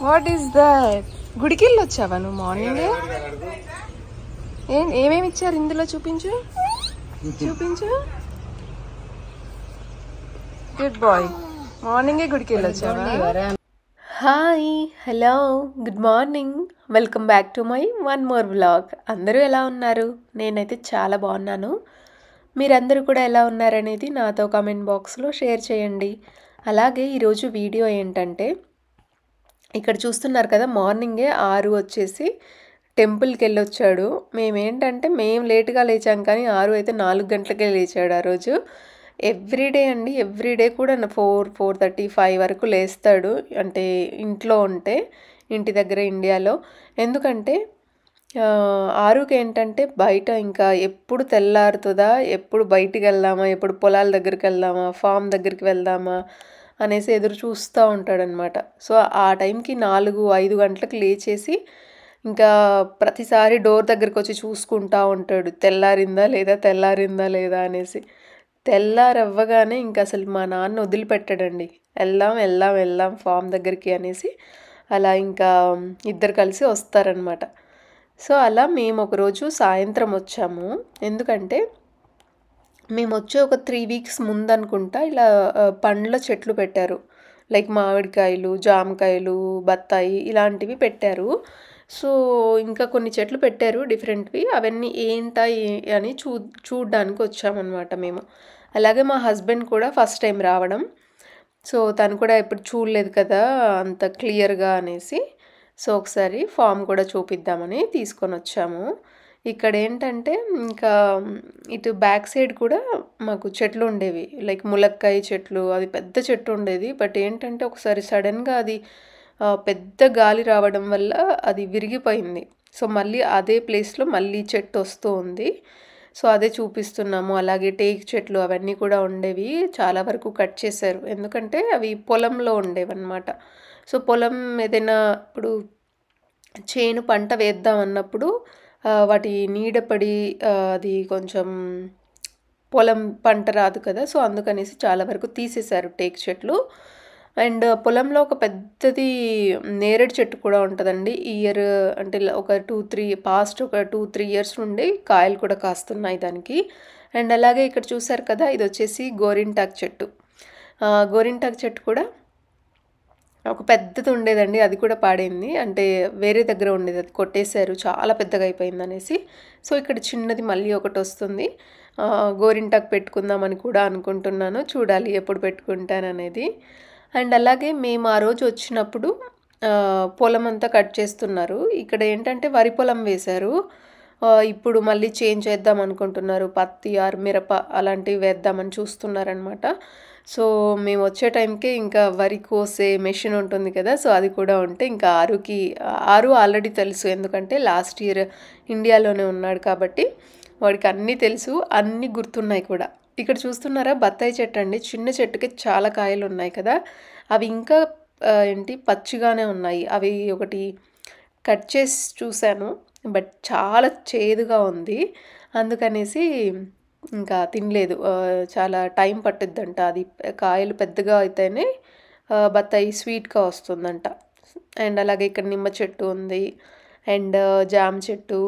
What is that? గుడికి వెళ్ళి వచ్చావా నువ్వు మార్నింగ్? ఏమేమి ఇచ్చారు ఇందులో? చూపించు చూపించు. Good boy. మార్నింగే గుడికి వెళ్ళి వచ్చావా? Hi, hello, good morning. Welcome back to my one more vlog. అందరూ ఎలా ఉన్నారు? నేనైతే చాలా బాగున్నాను. మీరందరూ కూడా ఎలా ఉన్నారనేది నాతో కామెంట్ బాక్స్లో షేర్ చేయండి. అలాగే ఈరోజు వీడియో ఏంటంటే, ఇక్కడ చూస్తున్నారు కదా, మార్నింగే 6 వచ్చేసి టెంపుల్కి వెళ్ళొచ్చాడు. మేము లేట్గా లేచాం, కానీ 6 అయితే 4 గంటలకే లేచాడు ఆ రోజు. ఎవ్రీడే అండి, ఎవ్రీడే కూడా 4:30, 5 వరకు లేస్తాడు. అంటే ఇంట్లో ఉంటే, ఇంటి దగ్గర ఇండియాలో. ఎందుకంటే 6కి ఏంటంటే బయట ఇంకా ఎప్పుడు తెల్లారుతుందా, ఎప్పుడు బయటికి వెళ్దామా, ఎప్పుడు పొలాల దగ్గరికి వెళ్దామా, ఫామ్ దగ్గరికి వెళ్దామా అనేసి ఎదురు చూస్తూ ఉంటాడనమాట. సో ఆ టైంకి 4-5 గంటలకు లేచేసి ఇంకా ప్రతిసారి డోర్ దగ్గరికి వచ్చి చూసుకుంటూ ఉంటాడు, తెల్లారిందా లేదా అనేసి. తెల్లారవ్వగానే ఇంకా అసలు మా నాన్న వదిలిపెట్టాడండి. వెళ్దాం ఫామ్ దగ్గరికి అనేసి. అలా ఇంకా ఇద్దరు కలిసి వస్తారనమాట. సో అలా మేము ఒకరోజు సాయంత్రం వచ్చాము. ఎందుకంటే మేము వచ్చే ఒక 3 వీక్స్ ముందు అనుకుంటా ఇలా పండ్ల చెట్లు పెట్టారు. లైక్ మామిడికాయలు, జామకాయలు, బత్తాయి ఇలాంటివి పెట్టారు. సో ఇంకా కొన్ని చెట్లు పెట్టారు డిఫరెంట్వి. అవన్నీ అని చూడ్డానికి వచ్చామన్నమాట మేము. అలాగే మా హస్బెండ్ కూడా ఫస్ట్ టైం రావడం. సో తను కూడా ఎప్పుడు చూడలేదు కదా అంత క్లియర్గా అనేసి. సో ఒకసారి ఫామ్ కూడా చూపిద్దామని తీసుకొని వచ్చాము. ఇక్కడ ఏంటంటే ఇంకా ఇటు బ్యాక్ సైడ్ కూడా మాకు చెట్లు ఉండేవి, లైక్ ములక్కాయ చెట్లు. అది పెద్ద చెట్టు ఉండేది. బట్ ఏంటంటే ఒకసారి సడన్గా అది పెద్ద గాలి రావడం వల్ల అది విరిగిపోయింది. సో మళ్ళీ అదే ప్లేస్లో మళ్ళీ చెట్టు వస్తూ ఉంది. సో అదే చూపిస్తున్నాము. అలాగే టేక్ చెట్లు అవన్నీ కూడా ఉండేవి, చాలా వరకు కట్ చేశారు. ఎందుకంటే అవి పొలంలో ఉండేవన్నమాట. సో పొలం ఏదైనా ఇప్పుడు చేను పంట వేద్దాం అన్నప్పుడు వాటి నీడపడి అది కొంచెం పొలం పంట రాదు కదా. సో అందుకనేసి చాలా వరకు తీసేశారు టేక్ చెట్లు. అండ్ పొలంలో ఒక పెద్దది నేరేడు చెట్టు కూడా ఉంటుందండి. ఇయర్ అంటే ఒక 2-3 ఇయర్స్ నుండి కాయలు కూడా కాస్తున్నాయి దానికి. అండ్ అలాగే ఇక్కడ చూసారు కదా, ఇది వచ్చేసి గోరింటాకు చెట్టు. గోరింటాకు చెట్టు కూడా ఒక పెద్దది ఉండేదండి, అది కూడా పాడైంది. అంటే వేరే దగ్గర ఉండేది, అది కొట్టేశారు, చాలా పెద్దగా అయిపోయింది అనేసి. సో ఇక్కడ చిన్నది మళ్ళీ ఒకటి వస్తుంది. గోరింటాకు పెట్టుకుందామని కూడా అనుకుంటున్నాను, చూడాలి ఎప్పుడు పెట్టుకుంటాననేది. అండ్ అలాగే మేము ఆ రోజు వచ్చినప్పుడు పొలం అంతా కట్ చేస్తున్నారు. ఇక్కడ ఏంటంటే వరి పొలం వేశారు. ఇప్పుడు మళ్ళీ చేంజ్ చేద్దాం అనుకుంటున్నారు, పత్తి ఆర్ మిరప అలాంటివి వేద్దామని చూస్తున్నారనమాట. సో మేము వచ్చే టైంకే ఇంకా వరి కోసే మెషిన్ ఉంటుంది కదా, సో అది కూడా ఉంటే ఇంకా 6 ఆల్రెడీ తెలుసు. ఎందుకంటే లాస్ట్ ఇయర్ ఇండియాలోనే ఉన్నాడు కాబట్టి వాడికి అన్నీ తెలుసు, అన్నీ గుర్తున్నాయి కూడా. ఇక్కడ చూస్తున్నారా, బత్తాయి చెట్టు అండి. చిన్న చెట్టుకి చాలా కాయలు ఉన్నాయి కదా, అవి ఇంకా పచ్చిగానే ఉన్నాయి. అవి ఒకటి కట్ చేసి చూశాను, బట్ చాలా చేదుగా ఉంది. అందుకనేసి ఇంకా తినలేదు. చాలా టైం పట్టుద్దంట, అది కాయలు పెద్దగా అయితేనే బత్తాయి స్వీట్గా వస్తుందంట. అండ్ అలాగే ఇక్కడ నిమ్మ చెట్టు ఉంది, అండ్ జామ చెట్టు.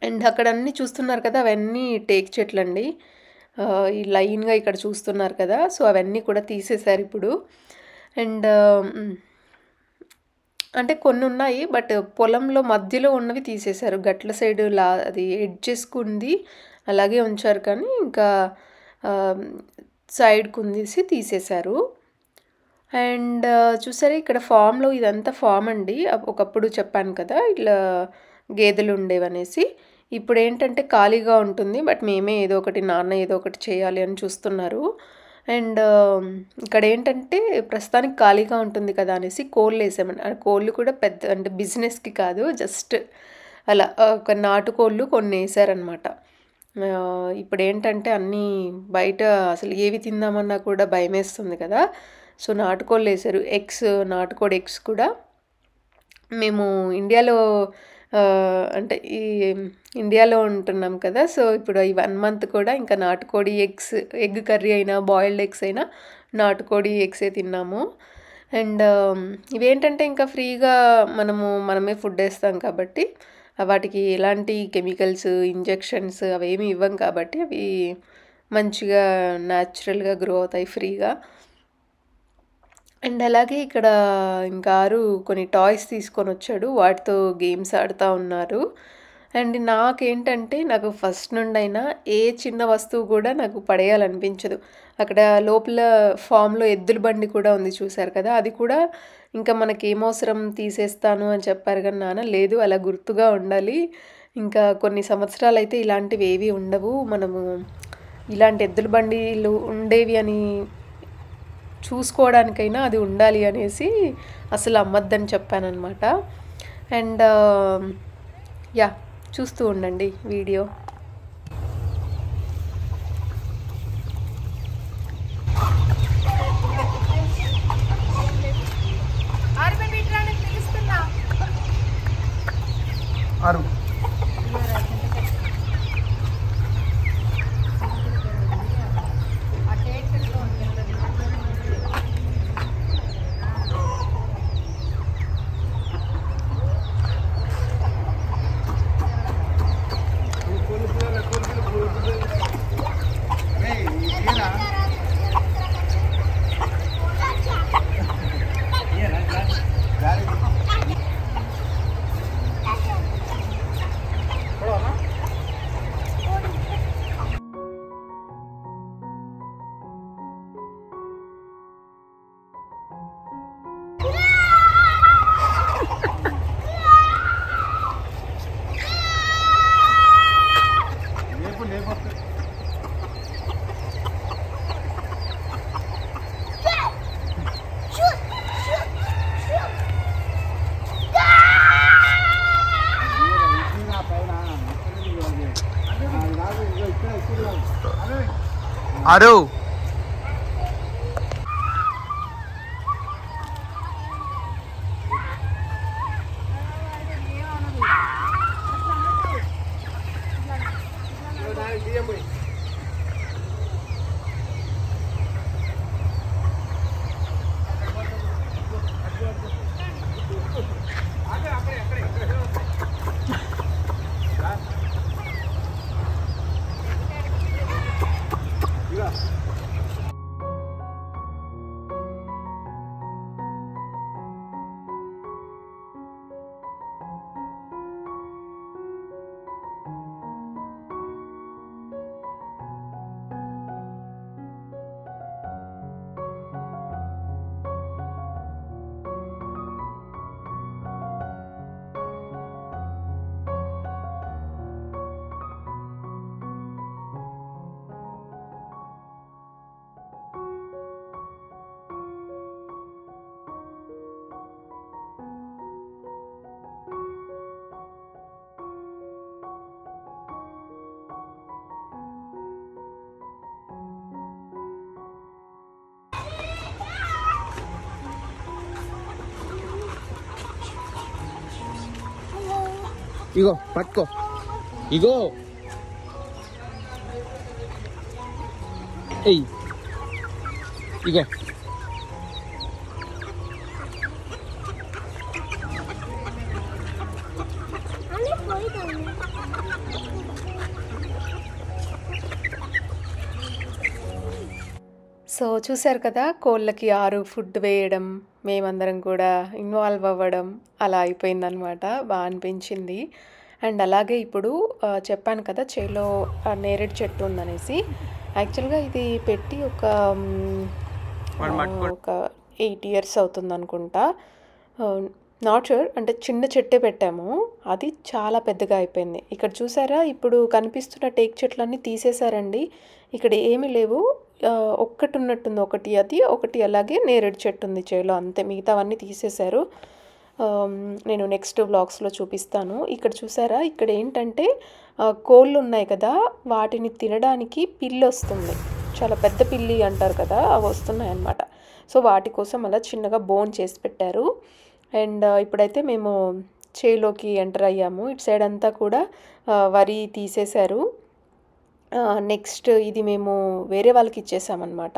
అండ్ అక్కడ అన్నీ చూస్తున్నారు కదా, అవన్నీ టేక్ చెట్లు అండి. ఈ లైన్గా ఇక్కడ చూస్తున్నారు కదా, సో అవన్నీ కూడా తీసేశారు ఇప్పుడు. అండ్ అంటే కొన్ని ఉన్నాయి, బట్ పొలంలో మధ్యలో ఉన్నవి తీసేశారు. గట్ల సైడ్ అది ఎడ్జెస్కుంది అలాగే ఉంచారు, కానీ ఇంకా సైడ్కు ఉందేసి తీసేశారు. అండ్ చూసారా, ఇక్కడ ఫామ్లో ఇదంతా ఫామ్ అండి. ఒకప్పుడు చెప్పాను కదా ఇట్లా గేదెలు ఉండేవనేసి. ఇప్పుడు ఏంటంటే ఖాళీగా ఉంటుంది, బట్ మేమే నాన్న ఏదో ఒకటి చేయాలి అని చూస్తున్నారు. అండ్ ఇక్కడ ఏంటంటే ప్రస్తుతానికి ఖాళీగా ఉంటుంది కదా అనేసి కోళ్ళు వేసామండి. కోళ్ళు కూడా పెద్ద అంటే బిజినెస్కి కాదు, జస్ట్ అలా ఒక నాటుకోళ్ళు కొన్ని వేసారనమాట. ఇప్పుడు ఏంటంటే అన్నీ బయట అసలు ఏవి తిందామన్నా కూడా భయమేస్తుంది కదా. సో నాటుకోళ్ళు వేసారు. నాటుకోడి ఎగ్స్ కూడా మేము ఇండియాలో ఉంటున్నాం కదా. సో ఇప్పుడు ఈ 1 మంత్ కూడా ఇంకా నాటుకోడి ఎగ్ కర్రీ అయినా, బాయిల్డ్ ఎగ్స్ అయినా నాటుకోడి ఎగ్సే తిన్నాము. అండ్ ఇవేంటంటే ఇంకా ఫ్రీగా మనమే ఫుడ్ వేస్తాం కాబట్టి వాటికి ఎలాంటి కెమికల్స్ ఇంజెక్షన్స్ అవేమి ఇవ్వం కాబట్టి అవి మంచిగా న్యాచురల్గా గ్రో అవుతాయి ఫ్రీగా. అండ్ అలాగే ఇక్కడ ఇంకా కొన్ని టాయ్స్ తీసుకొని వచ్చాడు, వాటితో గేమ్స్ ఆడుతూ ఉన్నారు. అండ్ నాకు ఫస్ట్ నుండైనా ఏ చిన్న వస్తువు కూడా నాకు పడేయాలనిపించదు. అక్కడ లోపల ఫామ్లో ఎద్దుల బండి కూడా ఉంది చూసారు కదా, అది కూడా ఇంకా మనకేమవసరం తీసేస్తాను అని చెప్పారు కానీ నాన్న లేదు, అలా గుర్తుగా ఉండాలి, ఇంకా కొన్ని సంవత్సరాలు అయితే ఇలాంటివి ఏవి ఉండవు, మనము ఇలాంటి ఎద్దుల బండిలు ఉండేవి అని చూసుకోవడానికైనా అది ఉండాలి అనేసి అసలు అమ్మద్దని చెప్పానన్నమాట. అండ్ యా, చూస్తూ ఉండండి వీడియో. అరు ఇగో పట్టుకో, ఇగో ఎయ్, ఇగో సో చూసారు కదా, కోళ్ళకి ఫుడ్ వేయడం, మేమందరం కూడా ఇన్వాల్వ్ అవ్వడం అలా అయిపోయిందనమాట. బాగా అనిపించింది. అండ్ అలాగే ఇప్పుడు చెప్పాను కదా చేలో నేరేడు చెట్టు ఉందనేసి. యాక్చువల్గా ఇది పెట్టి ఒక 8 years అవుతుంది అనుకుంటా, నాట్ షూర్. అంటే చిన్న చెట్టే పెట్టాము, అది చాలా పెద్దగా అయిపోయింది. ఇక్కడ చూసారా, ఇప్పుడు కనిపిస్తున్న టేక్ చెట్లన్నీ తీసేశారండి. ఇక్కడ ఏమీ లేవు, ఒక్కటి ఉన్నట్టుంది, ఒకటి అలాగే నేరేడు చెట్టు ఉంది చేలో, అంతే. మిగతావన్నీ తీసేశారు. నేను నెక్స్ట్ వ్లాగ్స్లో చూపిస్తాను. ఇక్కడ చూసారా, ఇక్కడ ఏంటంటే కోళ్ళు ఉన్నాయి కదా, వాటిని తినడానికి పిల్లి వస్తుంది. చాలా పెద్ద పిల్లి అంటారు కదా, అవి వస్తున్నాయి అన్నమాట. సో వాటి కోసం అలా చిన్నగా బోన్ చేసి పెట్టారు. అండ్ ఇప్పుడైతే మేము చేలోకి ఎంటర్ అయ్యాము. ఇటు సైడ్ అంతా కూడా వరి తీసేశారు. నెక్స్ట్ ఇది మేము వేరే వాళ్ళకి ఇచ్చేసామన్నమాట.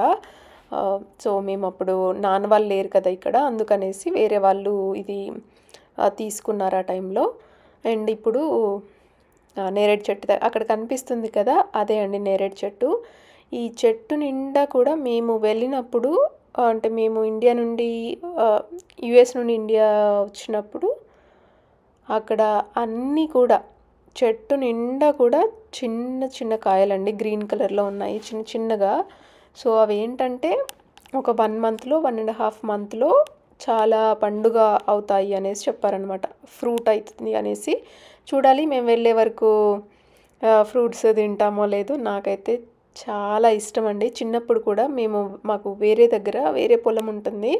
సో మేము అప్పుడు నాన్న వాళ్ళు లేరు కదా ఇక్కడ, అందుకనేసి వేరే వాళ్ళు ఇది తీసుకున్నారు ఆ టైంలో. అండ్ ఇప్పుడు నేరేడు చెట్టు అక్కడ కనిపిస్తుంది కదా, అదే అండి నేరేడు చెట్టు. ఈ చెట్టు నిండా కూడా మేము వెళ్ళినప్పుడు, అంటే మేము ఇండియా నుండి యుఎస్ నుండి ఇండియా వచ్చినప్పుడు అక్కడ అన్నీ కూడా చెట్టు నిండా కూడా చిన్న చిన్న కాయలండి, గ్రీన్ కలర్లో ఉన్నాయి చిన్న చిన్నగా. సో అవి ఏంటంటే ఒక 1 మంత్లో 1.5 మంత్లో చాలా పండుగ అవుతాయి అనేసి చెప్పారనమాట, ఫ్రూట్ అవుతుంది అనేసి. చూడాలి మేము వెళ్ళే వరకు ఫ్రూట్స్ తింటామో లేదో. నాకైతే చాలా ఇష్టం అండి. చిన్నప్పుడు కూడా మాకు వేరే పొలం ఉంటుంది,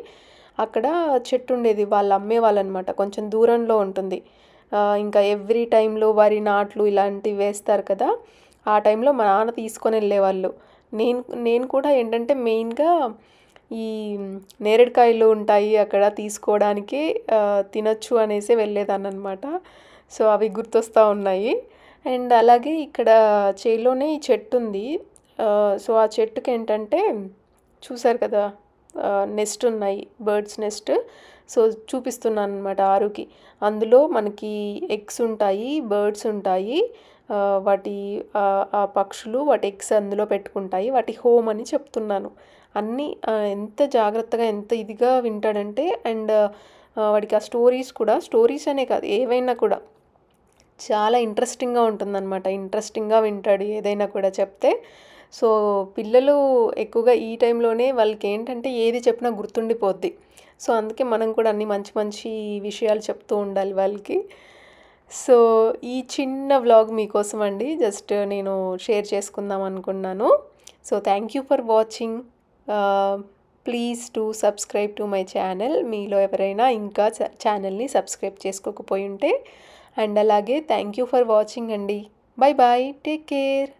అక్కడ చెట్టు ఉండేది, వాళ్ళు అమ్మేవాళ్ళనమాట, కొంచెం దూరంలో ఉంటుంది. ఇంకా ఎవ్రీ టైంలో వరి నాట్లు ఇలాంటివి వేస్తారు కదా, ఆ టైంలో మా నాన్న తీసుకొని వెళ్ళేవాళ్ళు. నేను కూడా ఏంటంటే మెయిన్గా ఈ నేరేడుకాయలు ఉంటాయి అక్కడ తీసుకోవడానికి, తినొచ్చు అనేసి వెళ్ళేదాన్ని అనమాట. సో అవి గుర్తొస్తూ ఉన్నాయి. అండ్ అలాగే ఇక్కడ చేలోనే ఈ చెట్టు ఉంది. సో ఆ చెట్టుకి ఏంటంటే చూసారు కదా, నెస్ట్ ఉన్నాయి, బర్డ్స్ నెస్ట్. సో చూపిస్తున్నాను అనమాట ఆరుకి. అందులో మనకి ఎగ్స్ ఉంటాయి, బర్డ్స్ ఉంటాయి, వాటి ఆ పక్షులు వాటి ఎగ్స్ అందులో పెట్టుకుంటాయి, వాటి హోమ్ అని చెప్తున్నాను. అన్నీ ఎంత జాగ్రత్తగా ఎంత ఇదిగా వింటాడంటే. అండ్ వాడికి ఆ స్టోరీస్ అనే కాదు, ఏవైనా కూడా చాలా ఇంట్రెస్టింగ్గా ఉంటుందన్నమాట. ఇంట్రెస్టింగ్గా వింటాడు ఏదైనా కూడా చెప్తే. సో పిల్లలు ఎక్కువగా ఈ టైంలోనే వాళ్ళకి ఏంటంటే ఏది చెప్పినా గుర్తుండిపోద్ది. సో అందుకే మనం కూడా అన్ని మంచి మంచి విషయాలు చెప్తూ ఉండాలి వాళ్ళకి. సో ఈ చిన్న వ్లాగ్ మీకోసం అండి, జస్ట్ నేను షేర్ చేసుకుందాం అనుకున్నాను. So thank you for watching. Please to subscribe to my channel. మీలో ఎవరైనా ఇంకా ఛానల్ని సబ్స్క్రైబ్ చేసుకోకపోయి ఉంటే. అండ్ అలాగే థ్యాంక్ యూ ఫర్ వాచింగ్ అండి. Bye bye, take care.